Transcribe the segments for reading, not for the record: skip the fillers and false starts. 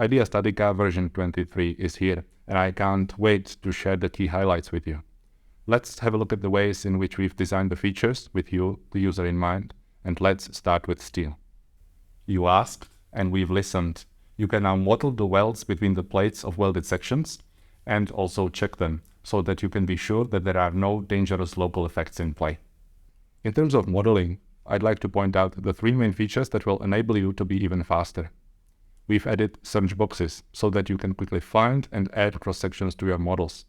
IDEA StatiCa version 23 is here, and I can't wait to share the key highlights with you. Let's have a look at the ways in which we've designed the features with you, the user, in mind, and let's start with steel. You asked, and we've listened. You can now model the welds between the plates of welded sections and also check them so that you can be sure that there are no dangerous local effects in play. In terms of modeling, I'd like to point out the three main features that will enable you to be even faster. We've added search boxes so that you can quickly find and add cross-sections to your models.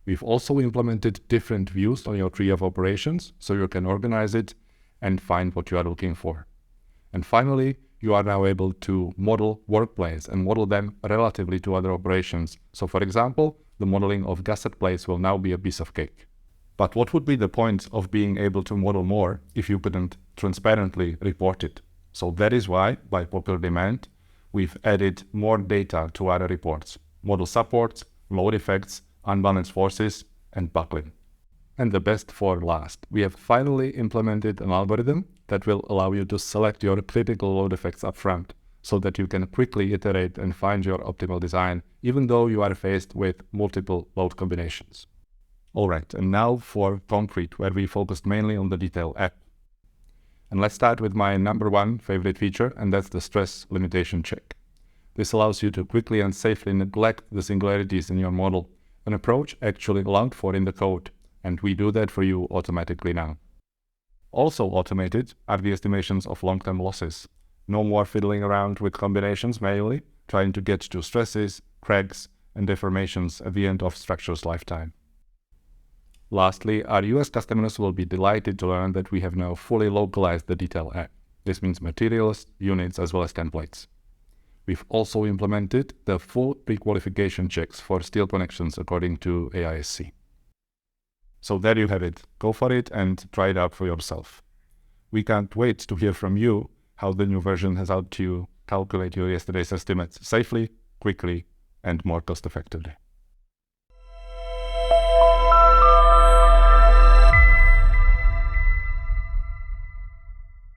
We've also implemented different views on your tree of operations so you can organize it and find what you are looking for. And finally, you are now able to model workplanes and model them relatively to other operations. So for example, the modeling of gasset plates will now be a piece of cake. But what would be the point of being able to model more if you couldn't transparently report it? So that is why, by popular demand, we've added more data to our reports: model supports, load effects, unbalanced forces, and buckling. And the best for last, we have finally implemented an algorithm that will allow you to select your critical load effects upfront so that you can quickly iterate and find your optimal design, even though you are faced with multiple load combinations. All right, and now for concrete, where we focused mainly on the detail app. And let's start with my number one favorite feature, and that's the stress limitation check. This allows you to quickly and safely neglect the singularities in your model, an approach actually allowed for in the code, and we do that for you automatically now. Also automated are the estimations of long-term losses. No more fiddling around with combinations manually, trying to get to stresses, cracks, and deformations at the end of structure's lifetime. Lastly, our US customers will be delighted to learn that we have now fully localized the detail app. This means materials, units, as well as templates. We've also implemented the full pre-qualification checks for steel connections according to AISC. So there you have it. Go for it and try it out for yourself. We can't wait to hear from you how the new version has helped you calculate your yesterday's estimates safely, quickly, and more cost-effectively.